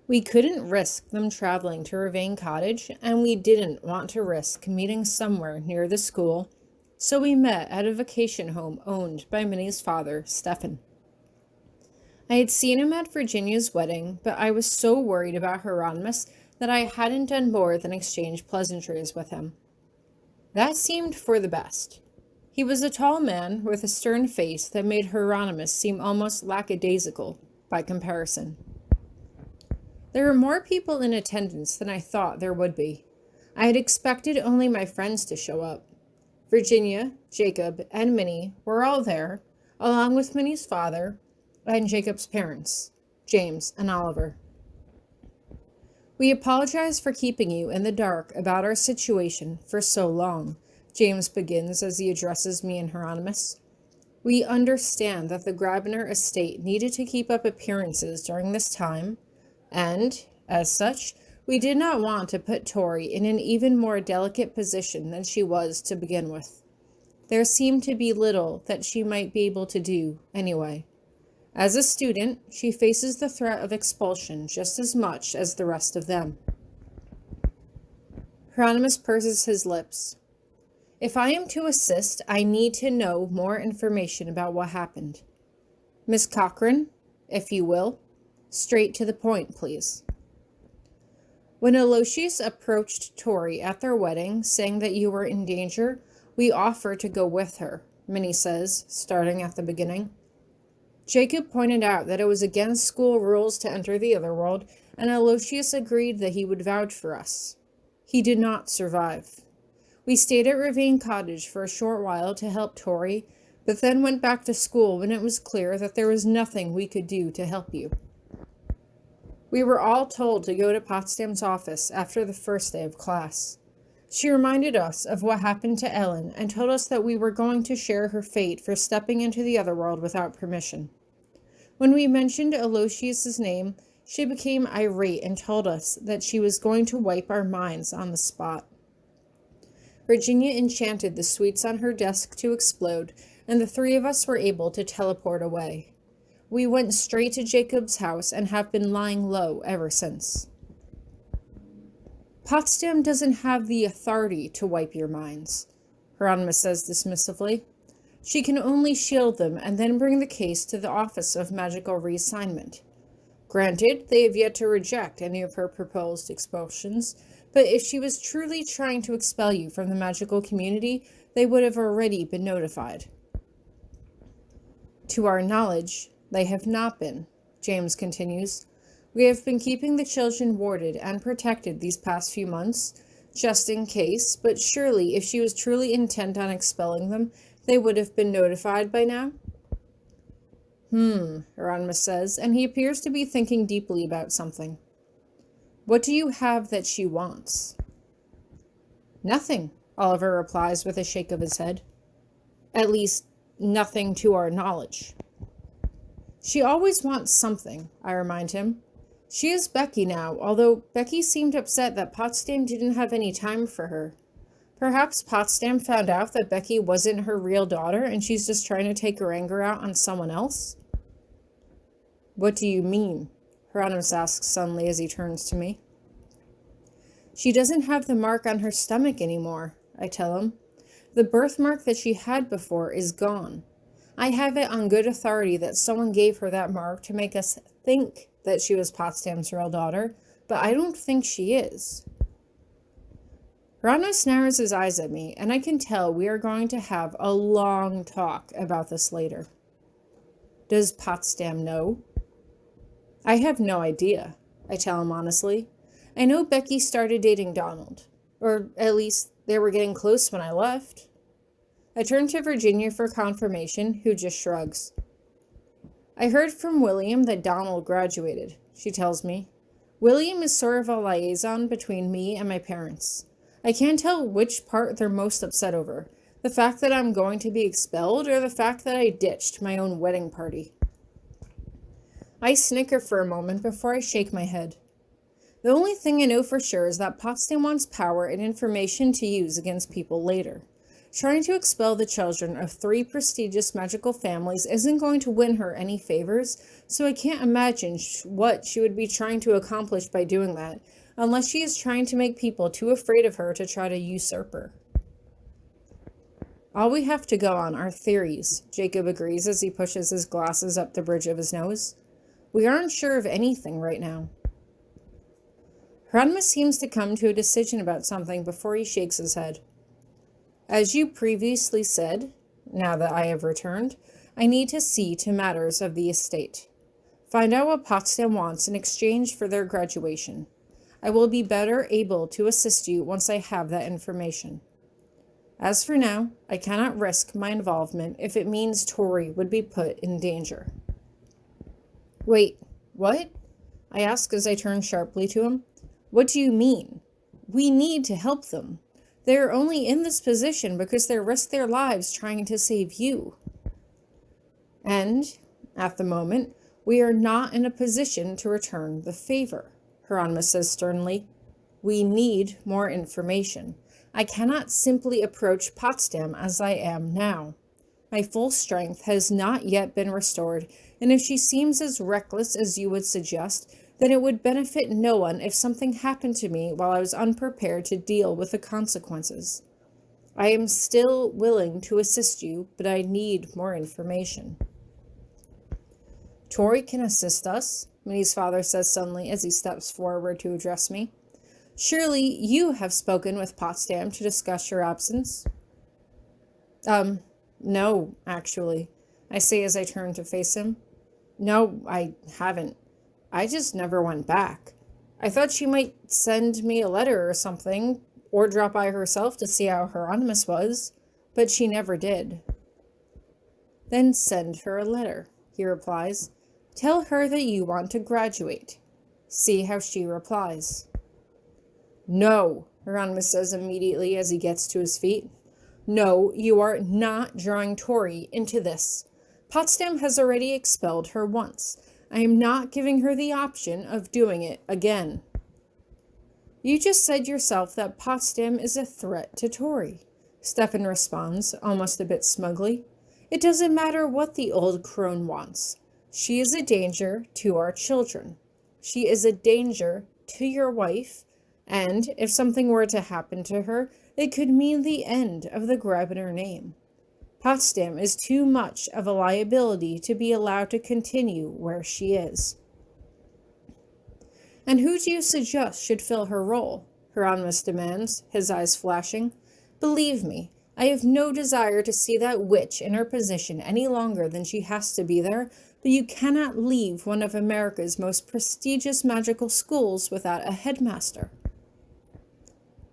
We couldn't risk them traveling to Ravane Cottage, and we didn't want to risk meeting somewhere near the school, so we met at a vacation home owned by Minnie's father, Stefan. I had seen him at Virginia's wedding, but I was so worried about Hieronymous that I hadn't done more than exchange pleasantries with him. That seemed for the best. He was a tall man with a stern face that made Hieronymous seem almost lackadaisical by comparison. There were more people in attendance than I thought there would be. I had expected only my friends to show up. Virginia, Jacob, and Minnie were all there, along with Minnie's father and Jacob's parents, James and Oliver. We apologize for keeping you in the dark about our situation for so long, James begins as he addresses me and Hieronymous. We understand that the Grabiner estate needed to keep up appearances during this time, and, as such, we did not want to put Tori in an even more delicate position than she was to begin with. There seemed to be little that she might be able to do, anyway. As a student, she faces the threat of expulsion just as much as the rest of them. Hieronymous purses his lips. If I am to assist, I need to know more information about what happened. Miss Cochran, if you will, straight to the point, please. When Aloysius approached Tori at their wedding, saying that you were in danger, we offered to go with her, Minnie says, starting at the beginning. Jacob pointed out that it was against school rules to enter the otherworld, and Aloysius agreed that he would vouch for us. He did not survive. We stayed at Ravane Cottage for a short while to help Tori, but then went back to school when it was clear that there was nothing we could do to help you. We were all told to go to Potsdam's office after the first day of class. She reminded us of what happened to Ellen and told us that we were going to share her fate for stepping into the otherworld without permission. When we mentioned Aloysius's name, she became irate and told us that she was going to wipe our minds on the spot. Virginia enchanted the sweets on her desk to explode, and the three of us were able to teleport away. We went straight to Jacob's house and have been lying low ever since. Potsdam doesn't have the authority to wipe your minds, Hieronymous says dismissively. She can only shield them and then bring the case to the Office of Magical Reassignment. Granted, they have yet to reject any of her proposed expulsions, but if she was truly trying to expel you from the magical community, they would have already been notified. To our knowledge, they have not been, James continues. We have been keeping the children warded and protected these past few months, just in case, but surely if she was truly intent on expelling them, they would have been notified by now? Hieronymous says, and he appears to be thinking deeply about something. What do you have that she wants? Nothing, Oliver replies with a shake of his head. At least, nothing to our knowledge. She always wants something, I remind him. She is Becky now, although Becky seemed upset that Potsdam didn't have any time for her. Perhaps Potsdam found out that Becky wasn't her real daughter and she's just trying to take her anger out on someone else? What do you mean? Hieronymous asks suddenly as he turns to me. She doesn't have the mark on her stomach anymore, I tell him. The birthmark that she had before is gone. I have it on good authority that someone gave her that mark to make us think that she was Potsdam's real daughter, but I don't think she is. Hieronymous narrows his eyes at me, and I can tell we are going to have a long talk about this later. Does Potsdam know? I have no idea, I tell him honestly. I know Becky started dating Donald, or at least they were getting close when I left. I turn to Virginia for confirmation, who just shrugs. I heard from William that Donald graduated, she tells me. William is sort of a liaison between me and my parents. I can't tell which part they're most upset over, the fact that I'm going to be expelled or the fact that I ditched my own wedding party. I snicker for a moment before I shake my head. The only thing I know for sure is that Potsdam wants power and information to use against people later. Trying to expel the children of 3 prestigious magical families isn't going to win her any favors, so I can't imagine what she would be trying to accomplish by doing that, unless she is trying to make people too afraid of her to try to usurp her. All we have to go on are theories, Jacob agrees as he pushes his glasses up the bridge of his nose. We aren't sure of anything right now. Hieronymous seems to come to a decision about something before he shakes his head. As you previously said, now that I have returned, I need to see to matters of the estate. Find out what Potsdam wants in exchange for their graduation. I will be better able to assist you once I have that information. As for now, I cannot risk my involvement if it means Tori would be put in danger. Wait, what? I ask as I turn sharply to him. What do you mean? We need to help them. They are only in this position because they risk their lives trying to save you. And, at the moment, we are not in a position to return the favor, Hieronymous says sternly. We need more information. I cannot simply approach Potsdam as I am now. My full strength has not yet been restored, and if she seems as reckless as you would suggest, then it would benefit no one if something happened to me while I was unprepared to deal with the consequences. I am still willing to assist you, but I need more information. Tori can assist us, Minnie's father says suddenly as he steps forward to address me. Surely you have spoken with Potsdam to discuss your absence? No, actually, I say as I turn to face him. No, I haven't. I just never went back. I thought she might send me a letter or something, or drop by herself to see how Hieronymous was, but she never did. Then send her a letter, he replies. Tell her that you want to graduate. See how she replies. No, Hieronymous says immediately as he gets to his feet. No, you are not drawing Tori into this. Potsdam has already expelled her once. I am not giving her the option of doing it again. You just said yourself that Potsdam is a threat to Tori, Stefan responds, almost a bit smugly. It doesn't matter what the old crone wants. She is a danger to our children. She is a danger to your wife, and if something were to happen to her, it could mean the end of the Grabiner name. Potsdam is too much of a liability to be allowed to continue where she is. And who do you suggest should fill her role? Hieronymous demands, his eyes flashing. Believe me, I have no desire to see that witch in her position any longer than she has to be there, but you cannot leave one of America's most prestigious magical schools without a headmaster.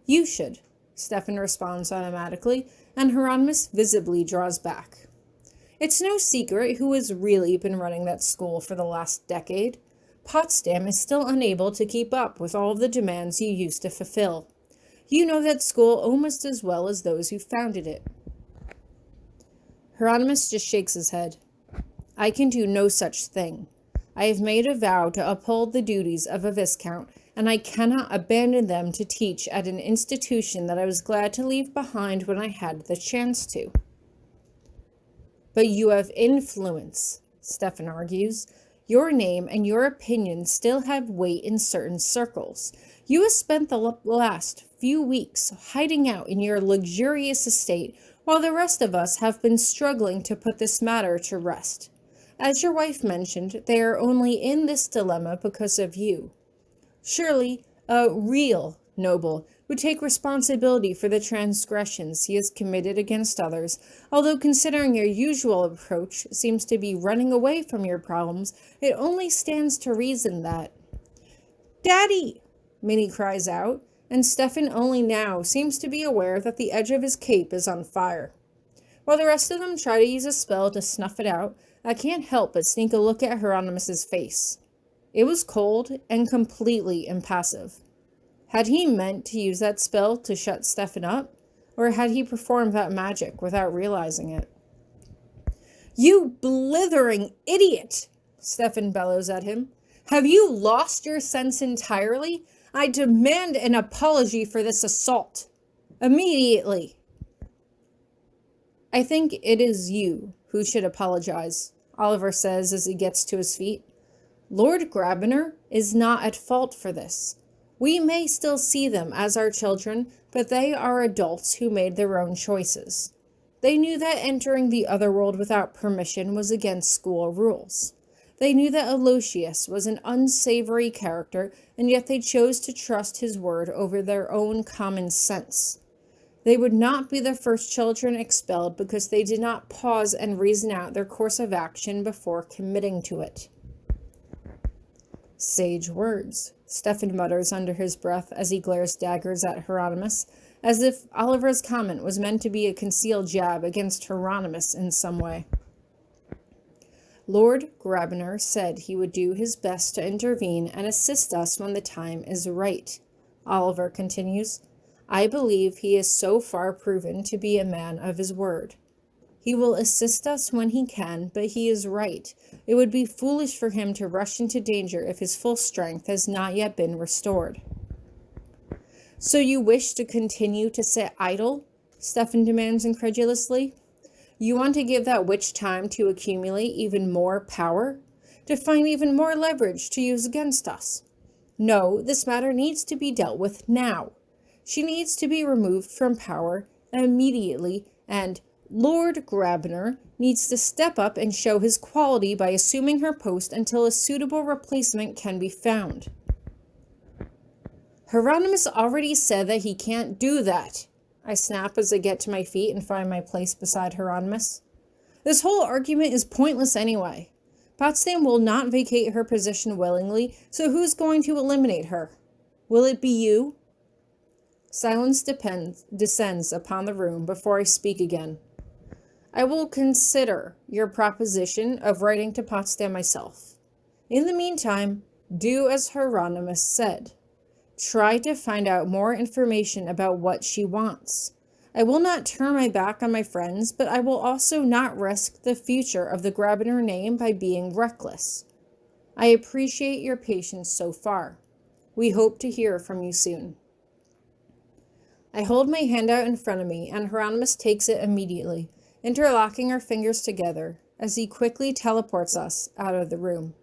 You should, Stefan responds automatically, and Hieronymous visibly draws back. It's no secret who has really been running that school for the last decade. Potsdam is still unable to keep up with all of the demands you used to fulfill. You know that school almost as well as those who founded it. Hieronymous just shakes his head. I can do no such thing. I have made a vow to uphold the duties of a viscount, and I cannot abandon them to teach at an institution that I was glad to leave behind when I had the chance to. But you have influence, Stefan argues. Your name and your opinion still have weight in certain circles. You have spent the last few weeks hiding out in your luxurious estate, while the rest of us have been struggling to put this matter to rest. As your wife mentioned, they are only in this dilemma because of you. Surely, a real noble would take responsibility for the transgressions he has committed against others, although considering your usual approach seems to be running away from your problems, it only stands to reason that... Daddy! Minnie cries out, and Stefan only now seems to be aware that the edge of his cape is on fire. While the rest of them try to use a spell to snuff it out, I can't help but sneak a look at Hieronymus's face. It was cold and completely impassive. Had he meant to use that spell to shut Stefan up, or had he performed that magic without realizing it? You blithering idiot! Stefan bellows at him. Have you lost your sense entirely? I demand an apology for this assault. Immediately. I think it is you who should apologize, Oliver says as he gets to his feet. Lord Grabiner is not at fault for this. We may still see them as our children, but they are adults who made their own choices. They knew that entering the other world without permission was against school rules. They knew that Aloysius was an unsavory character, and yet they chose to trust his word over their own common sense. They would not be the first children expelled because they did not pause and reason out their course of action before committing to it. Sage words, Stefan mutters under his breath as he glares daggers at Hieronymus, as if Oliver's comment was meant to be a concealed jab against Hieronymus in some way. Lord Grabiner said he would do his best to intervene and assist us when the time is right, Oliver continues. I believe he is so far proven to be a man of his word. He will assist us when he can, but he is right. It would be foolish for him to rush into danger if his full strength has not yet been restored. So you wish to continue to sit idle? Stefan demands incredulously. You want to give that witch time to accumulate even more power? To find even more leverage to use against us? No, this matter needs to be dealt with now. She needs to be removed from power immediately, and Lord Grabiner needs to step up and show his quality by assuming her post until a suitable replacement can be found. Hieronymus already said that he can't do that. I snap as I get to my feet and find my place beside Hieronymus. This whole argument is pointless anyway. Potsdam will not vacate her position willingly, so who's going to eliminate her? Will it be you? Silence descends upon the room before I speak again. I will consider your proposition of writing to Potsdam myself. In the meantime, do as Hieronymus said. Try to find out more information about what she wants. I will not turn my back on my friends, but I will also not risk the future of the Grabiner name by being reckless. I appreciate your patience so far. We hope to hear from you soon. I hold my hand out in front of me, and Hieronymus takes it immediately, interlocking our fingers together as he quickly teleports us out of the room.